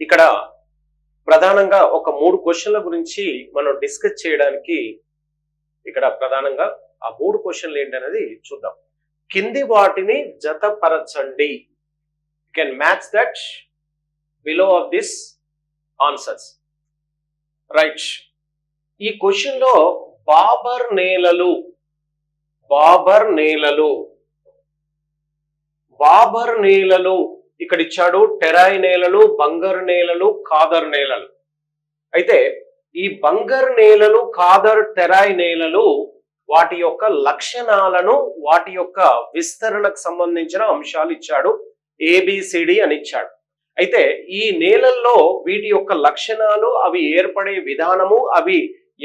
ఇక్కడ ప్రధానంగా ఒక 3 క్వశ్చన్ల గురించి మనం డిస్కస్ చేయడానికి ఇక్కడ ప్రధానంగా ఆ 3 క్వశ్చన్లు ఏంటనేది చూద్దాం. కింది వాటిని జతపరచండి. You can match that below of this answers. Right. ఈ క్వశ్చన్ లో బాబర్ నేలలు ఇక్కడ ఇచ్చాడు. టెరాయ్ నేలలు, బంగర్ నేలలు, ఖాదర్ నేలలు. అయితే ఈ బంగర్ నేలలు, ఖాదర్, టెరాయ్ నేలలు వాటి యొక్క లక్షణాలను, వాటి యొక్క విస్తరణకు సంబంధించిన అంశాలు ఇచ్చాడు. ఏబిసిడి అని ఇచ్చాడు. అయితే ఈ నేలల్లో వీటి యొక్క లక్షణాలు, అవి ఏర్పడే విధానము, అవి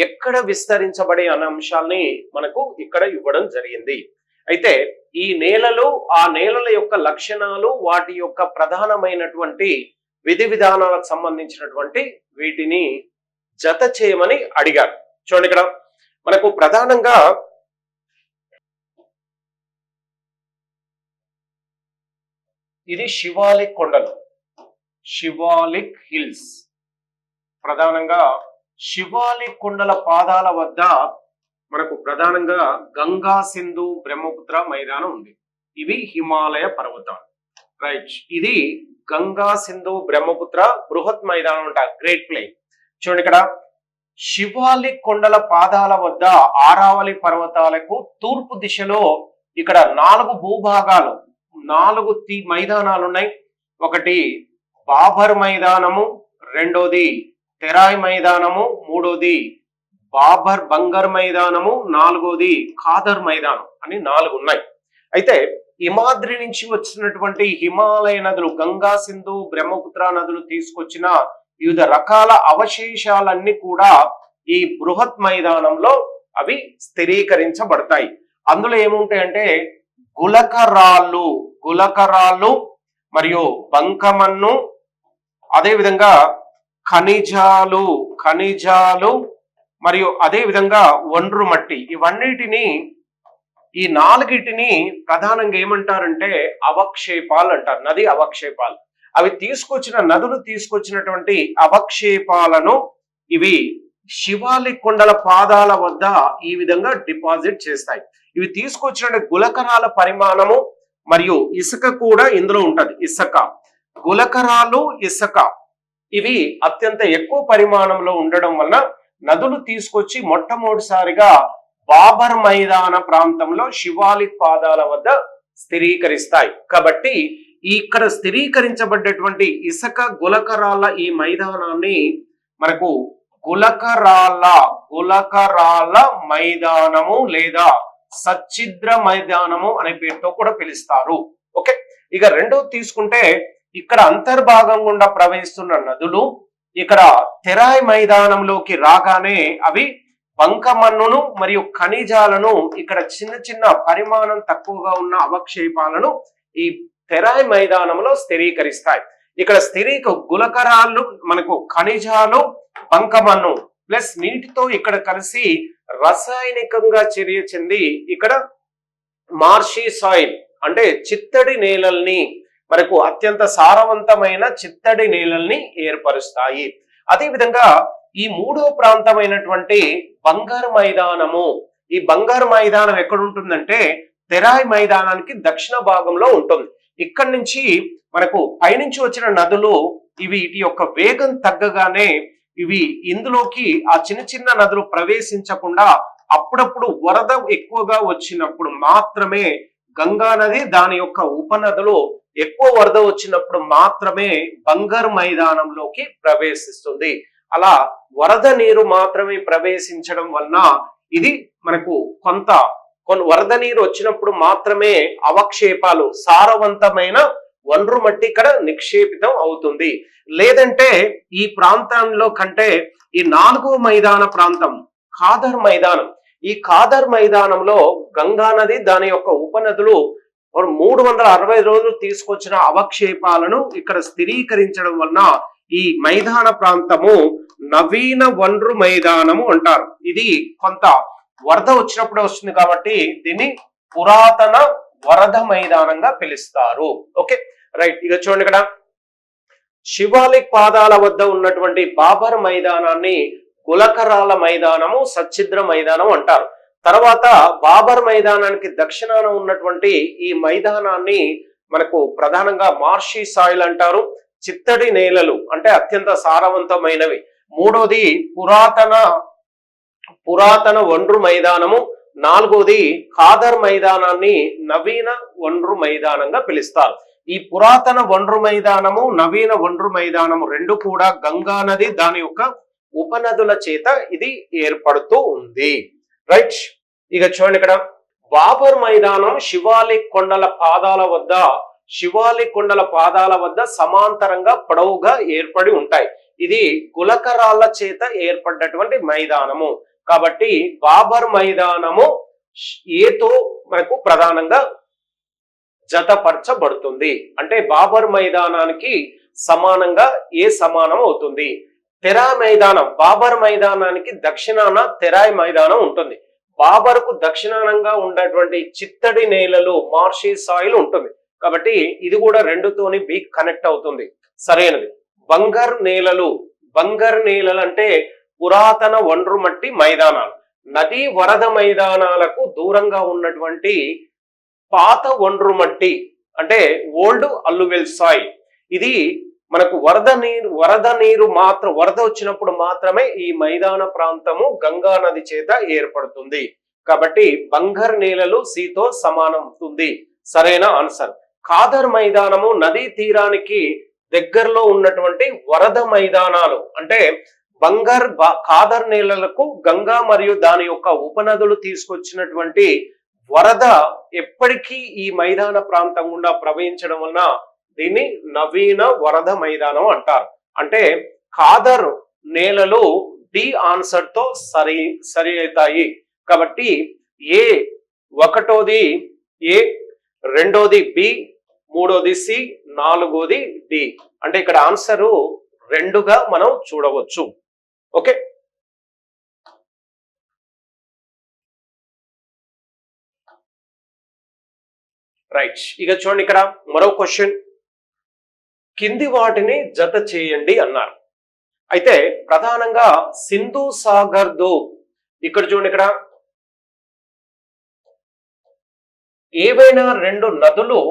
ఎక్కడ విస్తరించబడే అనే అంశాల్ని మనకు ఇక్కడ ఇవ్వడం జరిగింది. అయితే ఈ నేలలు, ఆ నేలల యొక్క లక్షణాలు, వాటి యొక్క ప్రధానమైనటువంటి విధి విధానాలకు సంబంధించినటువంటి వీటిని జత చేయమని అడిగారు. చూడండి, ఇక్కడ మనకు ప్రధానంగా ఇది శివాలిక్ కొండలు, శివాలిక్ హిల్స్. ప్రధానంగా శివాలిక్ కొండల పాదాల వద్ద మనకు ప్రధానంగా గంగా, సింధు, బ్రహ్మపుత్ర మైదానం ఉంది. ఇవి హిమాలయ పర్వతాలు. రైట్. ఇది గంగా, సింధు, బ్రహ్మపుత్ర బృహత్ మైదానం అంట, గ్రేట్ ప్లేన్. చూడండి, ఇక్కడ శివాలిక్ కొండల పాదాల వద్ద ఆరావళి పర్వతాలకు తూర్పు దిశలో ఇక్కడ 4 భూభాగాలు, 4 మైదానాలు ఉన్నాయి. ఒకటి బాబర్ మైదానము, రెండోది టెరాయ్ మైదానము, మూడోది బాబర్ బంగర్ మైదానము, 4వది ఖాదర్ మైదానం అని 4 ఉన్నాయి. అయితే హిమాద్రి నుంచి వచ్చినటువంటి హిమాలయ నదులు, గంగా, సింధు, బ్రహ్మపుత్ర నదులు తీసుకొచ్చిన వివిధ రకాల అవశేషాలన్నీ కూడా ఈ బృహత్ మైదానంలో అవి స్థిరీకరించబడతాయి. అందులో ఏముంటాయంటే గులకరాళ్ళు మరియు బంకమన్ను, అదేవిధంగా ఖనిజాలు మరియు అదే విధంగా ఒండ్రు మట్టి. ఇవన్నిటిని, ఈ 4టిని ప్రధానంగా ఏమంటారంటే అవక్షేపాలు అంటారు. నది అవక్షేపాలు. అవి నదులు తీసుకొచ్చినటువంటి అవక్షేపాలను ఇవి శివాలిక్ కొండల పాదాల వద్ద ఈ విధంగా డిపాజిట్ చేస్తాయి. ఇవి తీసుకొచ్చిన గులకరాల పరిమాణము మరియు ఇసుక కూడా ఇందులో ఉంటది. గులకరాలు, ఇసుక ఇవి అత్యంత ఎక్కువ పరిమాణంలో ఉండడం వలన నదులు తీసుకొచ్చి మొట్టమొదటిసారిగా బాబర్ మైదాన ప్రాంతంలో శివాలిక్ పాదాల వద్ద స్థిరీకరిస్తాయి. కాబట్టి ఇక్కడ స్థిరీకరించబడ్డటువంటి ఇసుక, గులకరాళ్ళ ఈ మైదానాన్ని మనకు గులకరాళ్ళ మైదానము లేదా సచ్చిద్ర మైదానము అనే పేరుతో కూడా పిలుస్తారు. ఓకే. ఇక రెండోది తీసుకుంటే ఇక్కడ అంతర్భాగం గుండా ప్రవహిస్తున్న నదులు ఇక్కడ టెరాయ్ మైదానంలోకి రాగానే అవి బంకమన్నును మరియు ఖనిజాలను, ఇక్కడ చిన్న చిన్న పరిమాణం తక్కువగా ఉన్న అవక్షేపాలను ఈ టెరాయ్ మైదానంలో స్థిరీకరిస్తాయి. ఇక్కడ గులకరాళ్ళు, మనకు ఖనిజాలు, బంకమన్ను ప్లస్ నీటితో ఇక్కడ కలిసి రసాయనికంగా చర్య చెంది ఇక్కడ మార్షీ సాయిల్ అంటే చిత్తడి నేలల్ని, మనకు అత్యంత సారవంతమైన చిత్తడి నేలల్ని ఏర్పరుస్తాయి. అదేవిధంగా ఈ 3వ ప్రాంతమైనటువంటి బంగారు మైదానము, ఈ బంగారు మైదానం ఎక్కడ ఉంటుందంటే టెరాయ్ మైదానానికి దక్షిణ భాగంలో ఉంటుంది. ఇక్కడి నుంచి మనకు పైనుంచి వచ్చిన నదులు ఇవి వీటి యొక్క వేగం తగ్గగానే ఇవి ఇందులోకి ఆ చిన్న చిన్న నదులు ప్రవేశించకుండా అప్పుడప్పుడు వరద ఎక్కువగా వచ్చినప్పుడు మాత్రమే గంగా నది, దాని యొక్క ఉపనదులు ఎక్కువ వరద వచ్చినప్పుడు మాత్రమే బంగర్ మైదానంలోకి ప్రవేశిస్తుంది. అలా వరద నీరు మాత్రమే ప్రవేశించడం వలన ఇది మనకు కొన్ని వరద నీరు వచ్చినప్పుడు మాత్రమే అవక్షేపాలు, సారవంతమైన ఒండ్రు మట్టి ఇక్కడ నిక్షేపితం అవుతుంది. లేదంటే ఈ ప్రాంతంలో కంటే ఈ 4వ మైదాన ప్రాంతం ఖాదర్ మైదానం, ఈ ఖాదర్ మైదానంలో గంగా నది, దాని యొక్క ఉపనదులు 360 రోజులు తీసుకొచ్చిన అవక్షేపాలను ఇక్కడ స్థిరీకరించడం వలన ఈ మైదాన ప్రాంతము నవీన ఒండ్రు మైదానము అంటారు. ఇది కొంత వరద వచ్చినప్పుడు వస్తుంది కాబట్టి దీన్ని పురాతన వరద మైదానంగా పిలుస్తారు. Okay, right. ఇక చూడండి, ఇక్కడ శివాలిక్ పాదాల వద్ద ఉన్నటువంటి బాబర్ మైదానాన్ని గులకరాల మైదానము, సచ్ఛిద్ర మైదానం అంటారు. తర్వాత బాబర్ మైదానానికి దక్షిణాన ఉన్నటువంటి ఈ మైదానాన్ని మనకు ప్రధానంగా మార్షీ సాయిల్ అంటారు. చిత్తడి నేలలు అంటే అత్యంత సారవంతమైనవి. మూడోది పురాతన ఒండ్రు మైదానము. నాలుగోది ఖాదర్ మైదానాన్ని నవీన ఒండ్రు మైదానంగా పిలుస్తారు. ఈ పురాతన ఒండ్రు మైదానము, నవీన ఒండ్రు మైదానము రెండు కూడా గంగా నది దాని యొక్క ఉపనదుల చేత ఇది ఏర్పడుతూ ఉంది. రైట్, ఇక చూడండి ఇక్కడ బాబర్ మైదానం శివాలిక్ కొండల పాదాల వద్ద సమాంతరంగా పొడవుగా ఏర్పడి ఉంటాయి. ఇది గులకరాళ్ళ చేత ఏర్పడినటువంటి మైదానము. కాబట్టి బాబర్ మైదానము ఏతో మనకు ప్రధానంగా జతపరచబడుతుంది. అంటే బాబర్ మైదానానికి సమానంగా ఏ సమానం అవుతుంది. తెరాయ్ మైదానం, బాబర్ మైదానానికి దక్షిణాన తెరాయ్ మైదానం ఉంటుంది. బాబర్కు దక్షిణానంగా ఉన్నటువంటి చిత్తడి నేలలు, మార్షీ సాయిల్ ఉంటుంది. కాబట్టి ఇది కూడా రెండుతోని బి కనెక్ట్ అవుతుంది. సరైనది. బంగర్ నేలలు అంటే పురాతన ఒండ్రు మట్టి మైదానాలు. నదీ వరద మైదానాలకు దూరంగా ఉన్నటువంటి పాత ఒండ్రు మట్టి అంటే ఓల్డ్ అల్లువెల్ సాయిల్. ఇది మనకు వరద వచ్చినప్పుడు మాత్రమే ఈ మైదాన ప్రాంతము గంగా నది చేత ఏర్పడుతుంది. కాబట్టి బంగర్ నేలలు సితో సమానం అవుతుంది. సరైన ఆన్సర్. ఖాదర్ మైదానము నదీ తీరానికి దగ్గరలో ఉన్నటువంటి వరద మైదానాలు. అంటే ఖాదర్ నేలలకు గంగా మరియు దాని యొక్క ఉపనదులు తీసుకొచ్చినటువంటి వరద ఎప్పటికీ ఈ మైదాన ప్రాంతం గుండా ప్రవహించడం వలన దీన్ని నవీన వరద మైదానం అంటారు. అంటే ఖాదర్ నేలలు డి ఆన్సర్ తో సరి అవుతాయి. కాబట్టి ఏ ఒకటోది ఏ, రెండోది బి, మూడోది సి, నాలుగోది డి. అంటే ఇక్కడ ఆన్సరు రెండుగా మనం చూడవచ్చు. Okay, right. ఇక చూడండి ఇక్కడ మరో క్వశ్చన్. కింది వాటిని జత చేయండి అన్నారు. అయితే ప్రధానంగా సింధు సాగర్ దోబ్. ఇక్కడ చూడండి, ఇక్కడ ఏవైనా రెండు నదులు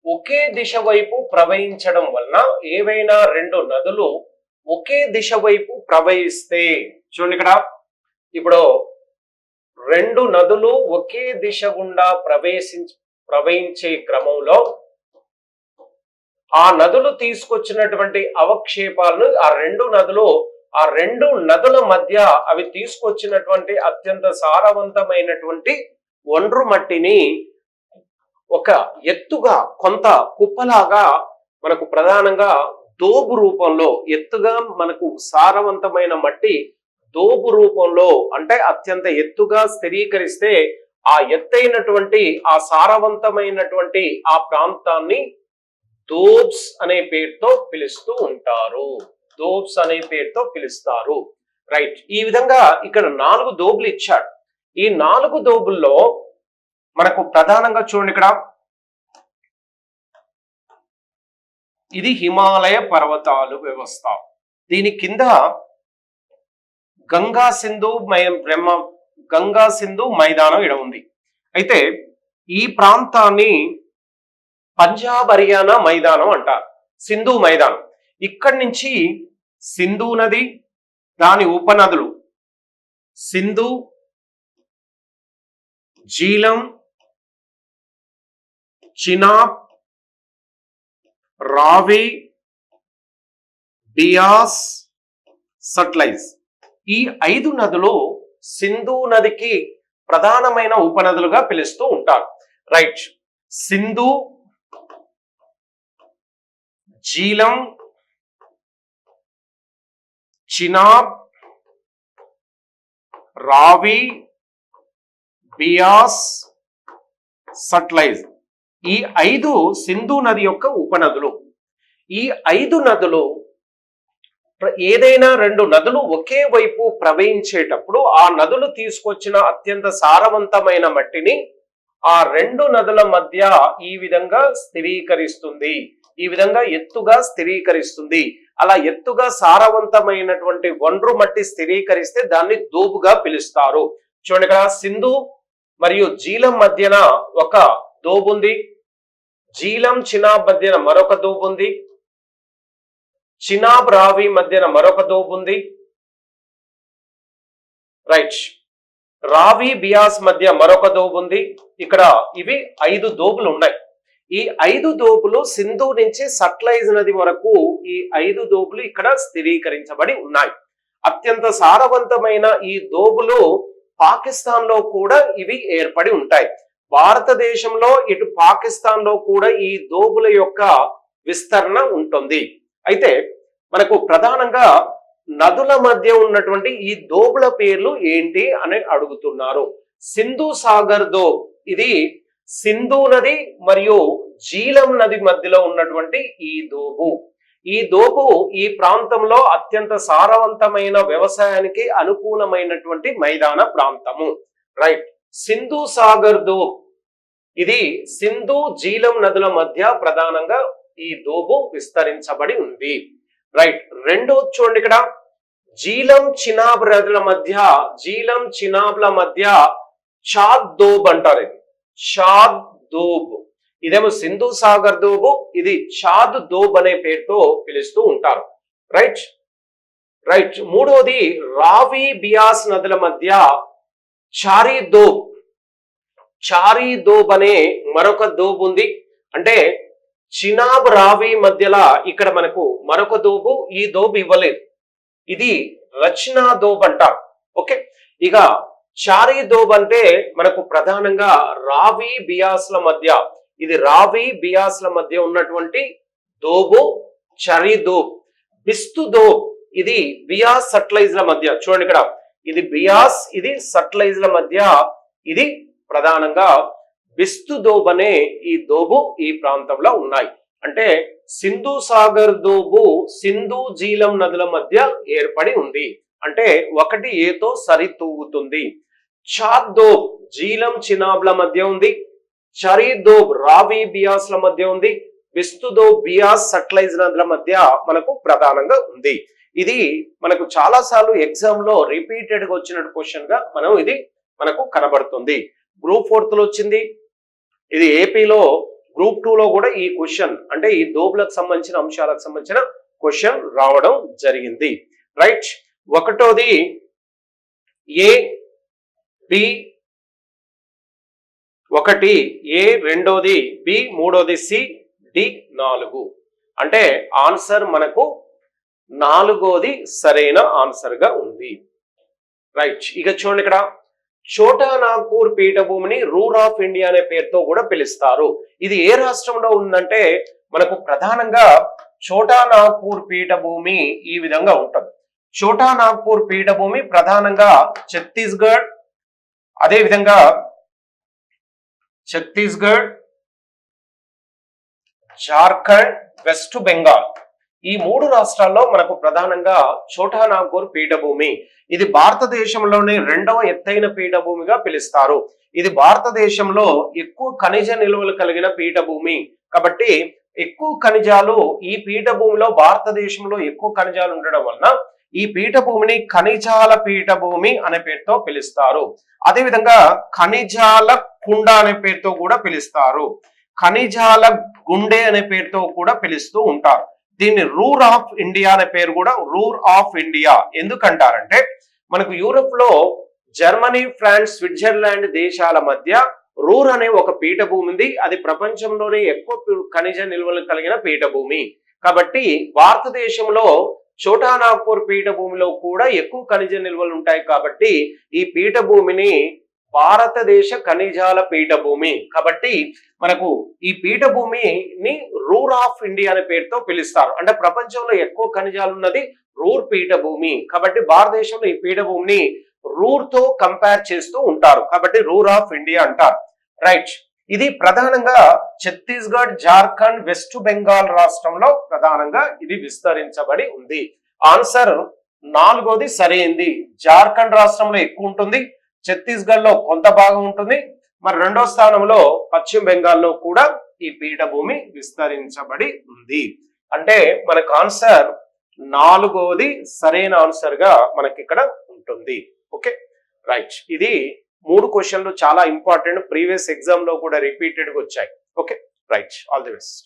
ఒకే దిశ వైపు ప్రవహించడం వలన ప్రవహిస్తే చూడండి ఇక్కడ ఇప్పుడు రెండు నదులు ఒకే దిశ గుండా ప్రవహించే క్రమంలో ఆ నదులు తీసుకొచ్చినటువంటి అవక్షేపాలను ఆ రెండు నదుల మధ్య అవి తీసుకొచ్చినటువంటి అత్యంత సారవంతమైనటువంటి ఒండ్రు మట్టిని ఒక ఎత్తుగా కొంత కుప్పలాగా మనకు ప్రధానంగా దోబు రూపంలో ఎత్తుగా మనకు సారవంతమైన మట్టి దోబు రూపంలో అంటే అత్యంత ఎత్తుగా స్థిరీకరిస్తే ఆ ఎత్తైనటువంటి ఆ సారవంతమైనటువంటి ఆ ప్రాంతాన్ని దోబ్స్ అనే పేరుతో పిలుస్తారు. రైట్. ఈ విధంగా ఇక్కడ 4 దోబులు ఇచ్చాడు. ఈ 4 దోబుల్లో మనకు ప్రధానంగా చూడండి, ఇక్కడ ఇది హిమాలయ పర్వతాలు వ్యవస్థ. దీని కింద గంగా సింధు మైదానం ఇక్కడ ఉంది. అయితే ఈ ప్రాంతాన్ని పంజాబ్ హర్యానా మైదానం అంటారు, సింధు మైదానం. ఇక్కడి నుంచి సింధు నది, దాని ఉపనదులు సింధు, జీలం, చినాబ్, రావి, బియాస్, సట్లైజ్. ఈ 5 నదులు సింధు నదికి ప్రధానమైన ఉపనదులుగా పిలుస్తూ ఉంటారు. రైట్. సింధు, జీలం, చినాబ్, రావి, బియాస్, సట్లైజ్. ఈ 5 సింధు నది యొక్క ఉపనదులు. ఈ 5 నదులు ఏదైనా 2 నదులు ఒకే వైపు ప్రవహించేటప్పుడు ఆ నదులు తీసుకొచ్చిన అత్యంత సారవంతమైన మట్టిని ఆ రెండు నదుల మధ్య ఈ విధంగా స్థిరీకరిస్తుంది, ఈ విధంగా ఎత్తుగా స్థిరీకరిస్తుంది. అలా ఎత్తుగా సారవంతమైనటువంటి ఒండ్రు మట్టి స్థిరీకరిస్తే దాన్ని దోబుగా పిలుస్తారు. చూడండి, ఇక్కడ సింధు మరియు జీలం మధ్యన ఒక దోబు ఉంది, జీలం చినాబ్ మధ్యన మరొక దోబు ఉంది, చినాబ్ రావి మధ్యన మరొక దోబు ఉంది. రైట్, రావి బియాస్ మధ్య మరొక దోబు ఉంది. ఇక్కడ ఇవి 5 దోబులు ఉన్నాయి. ఈ 5 దోబులు సింధు నుంచి సట్లైజ్ నది వరకు ఈ 5 దోబులు ఇక్కడ స్థిరీకరించబడి ఉన్నాయి. అత్యంత సారవంతమైన ఈ దోబులు పాకిస్తాన్ లో కూడా ఇవి ఏర్పడి ఉంటాయి. భారతదేశంలో ఇటు పాకిస్తాన్ లో కూడా ఈ దోబుల యొక్క విస్తరణ ఉంటుంది. అయితే మనకు ప్రధానంగా నదుల మధ్య ఉన్నటువంటి ఈ దోబుల పేర్లు ఏంటి అని అడుగుతున్నారు. సింధు సాగర్ దోబ్, ఇది సింధు నది మరియు జీలం నది మధ్యలో ఉన్నటువంటి ఈ దోబు. ఈ దోబు ఈ ప్రాంతంలో అత్యంత సారవంతమైన వ్యవసాయానికి అనుకూలమైనటువంటి మైదాన ప్రాంతము. రైట్, సింధు సాగర్ దోబ్, ఇది సింధు జీలం నదుల మధ్య ప్రధానంగా ఈ దోబు విస్తరించబడి ఉంది. రైట్, రెండో చూడండి, ఇక్కడ జీలం చినాబ్ నదుల మధ్య, జీలం చినాబ్ల మధ్య చాద్ దోబ్ అంటారు. ఇది చాద్ దోబ్, ఇదేమో సింధు సాగర్ దోబు, ఇది చాద్ దోబ్ అనే పేరుతో పిలుస్తూ ఉంటారు. రైట్ రైట్ మూడోది రావి బియాస్ నదుల మధ్య చారీ దోబ్, చారీ దోబ్ అనే మరొక దోబ్ ఉంది. అంటే చినాబ్ రావి మధ్యలో ఇక్కడ మనకు మరొక దోబు, ఈ దోబు ఇవ్వలేదు, ఇది రచనా దోబ్ అంటారు. ఓకే, ఇక చారీ దోబ్ అంటే మనకు ప్రధానంగా రావి బియాస్ల మధ్య, ఇది రావి బియాస్ల మధ్య ఉన్నటువంటి దోబు చరీ దోబ్. బిస్తు దోబ్, ఇది బియాస్ సట్లైజ్ల మధ్య, చూడండి ఇక్కడ ఇది బియాస్, ఇది సట్లైజ్ల మధ్య, ఇది ప్రధానంగా బిస్తు దోబ్ అనే ఈ దోబు ఈ ప్రాంతంలో ఉన్నాయి. అంటే సింధు సాగర్ దోబు సింధు జీలం నదుల మధ్య ఏర్పడి ఉంది, అంటే 1 ఏతో సరితూగుతుంది. చాద్ దోబ్ జీలం చినాబ్ల మధ్య ఉంది, చరీ దోబ్ రావి బియాస్ల మధ్య ఉంది, బిస్తు దోబ్ బియాస్ సట్లైజ్ నదుల మధ్య మనకు ప్రధానంగా ఉంది. ఇది మనకు చాలా సార్లు ఎగ్జామ్ లో రిపీటెడ్ గా వచ్చిన క్వశ్చన్ గా ఇది మనకు కనబడుతుంది. గ్రూప్ 4 లో వచ్చింది, ఇది ఏపీలో గ్రూప్ 2 లో కూడా ఈ క్వశ్చన్, అంటే ఈ దోబులకు సంబంధించిన అంశాలకు సంబంధించిన క్వశ్చన్ రావడం జరిగింది. రైట్, ఒకటోది ఏ బి 1, ఏ రెండోది బి, మూడోది సి, డి 4. అంటే ఆన్సర్ మనకు 4ది సరైన ఆన్సర్ గా ఉంది. రైట్, ఇక చూడండి, ఇక్కడ చోటా నాగ్పూర్ పీఠభూమిని రూర్ ఆఫ్ ఇండియా అనే పేరుతో కూడా పిలుస్తారు. ఇది ఏ రాష్ట్రంలో ఉందంటే మనకు ప్రధానంగా చోటా నాగ్పూర్ పీఠభూమి ఈ విధంగా ఉంటుంది. చోటా నాగ్పూర్ పీఠభూమి ప్రధానంగా ఛత్తీస్గఢ్, అదే విధంగా ఛత్తీస్గఢ్, జార్ఖండ్, వెస్ట్ బెంగాల్, ఈ 3 రాష్ట్రాల్లో మనకు ప్రధానంగా చోటా నాగ్పూర్ పీఠభూమి. ఇది భారతదేశంలోనే 2వ ఎత్తైన పీఠభూమిగా పిలుస్తారు. ఇది భారతదేశంలో ఎక్కువ ఖనిజ నిల్వలు కలిగిన పీఠభూమి కాబట్టి ఎక్కువ ఖనిజాలు ఈ పీఠభూమిలో, భారతదేశంలో ఎక్కువ ఖనిజాలు ఉండడం వలన ఈ పీఠభూమిని ఖనిజాల పీఠభూమి అనే పేరుతో పిలుస్తారు. అదేవిధంగా ఖనిజాల కుండ అనే పేరుతో కూడా పిలుస్తారు, ఖనిజాల గుండె అనే పేరుతో కూడా పిలుస్తూ ఉంటారు. దీన్ని రూర్ ఆఫ్ ఇండియా అనే పేరు కూడా రూర్ ఆఫ్ ఇండియా ఎందుకంటారంటే మనకు యూరోప్ లో జర్మనీ, ఫ్రాన్స్, స్విట్జర్లాండ్ దేశాల మధ్య రూర్ అనే ఒక పీఠభూమి ఉంది. అది ప్రపంచంలోనే ఎక్కువ ఖనిజ నిల్వలు కలిగిన పీఠభూమి. కాబట్టి భారతదేశంలో చోటా నాగ్పూర్ పీఠభూమిలో కూడా ఎక్కువ ఖనిజ నిల్వలు ఉంటాయి. కాబట్టి ఈ పీఠభూమిని భారతదేశ ఖనిజాల పీఠభూమి, కాబట్టి మనకు ఈ పీఠభూమిని రూర్ ఆఫ్ ఇండియా అనే పేరుతో పిలుస్తారు. అంటే ప్రపంచంలో ఎక్కువ ఖనిజాలు ఉన్నది రూర్ పీఠభూమి, కాబట్టి భారతదేశంలో ఈ పీఠభూమిని రూర్ తో కంపేర్ చేస్తూ ఉంటారు, కాబట్టి రూర్ ఆఫ్ ఇండియా అంటారు. రైట్, ఇది ప్రధానంగా ఛత్తీస్గఢ్, జార్ఖండ్, వెస్ట్ బెంగాల్ రాష్ట్రంలో ప్రధానంగా ఇది విస్తరించబడి ఉంది. ఆన్సర్ 4ది సరైంది. జార్ఖండ్ రాష్ట్రంలో ఎక్కువ ఉంటుంది, ఛత్తీస్గఢ్ లో కొంత భాగం ఉంటుంది, మరి రెండో స్థానంలో పశ్చిమ బెంగాల్లో కూడా ఈ పీఠభూమి విస్తరించబడి ఉంది. అంటే మనకు ఆన్సర్ 4వది సరైన ఆన్సర్ గా మనకి ఇక్కడ ఉంటుంది. ఓకే రైట్, ఇది 3 క్వశ్చన్లు చాలా ఇంపార్టెంట్, ప్రీవియస్ ఎగ్జామ్ లో కూడా రిపీటెడ్ గా వచ్చాయి. Okay right, all the best.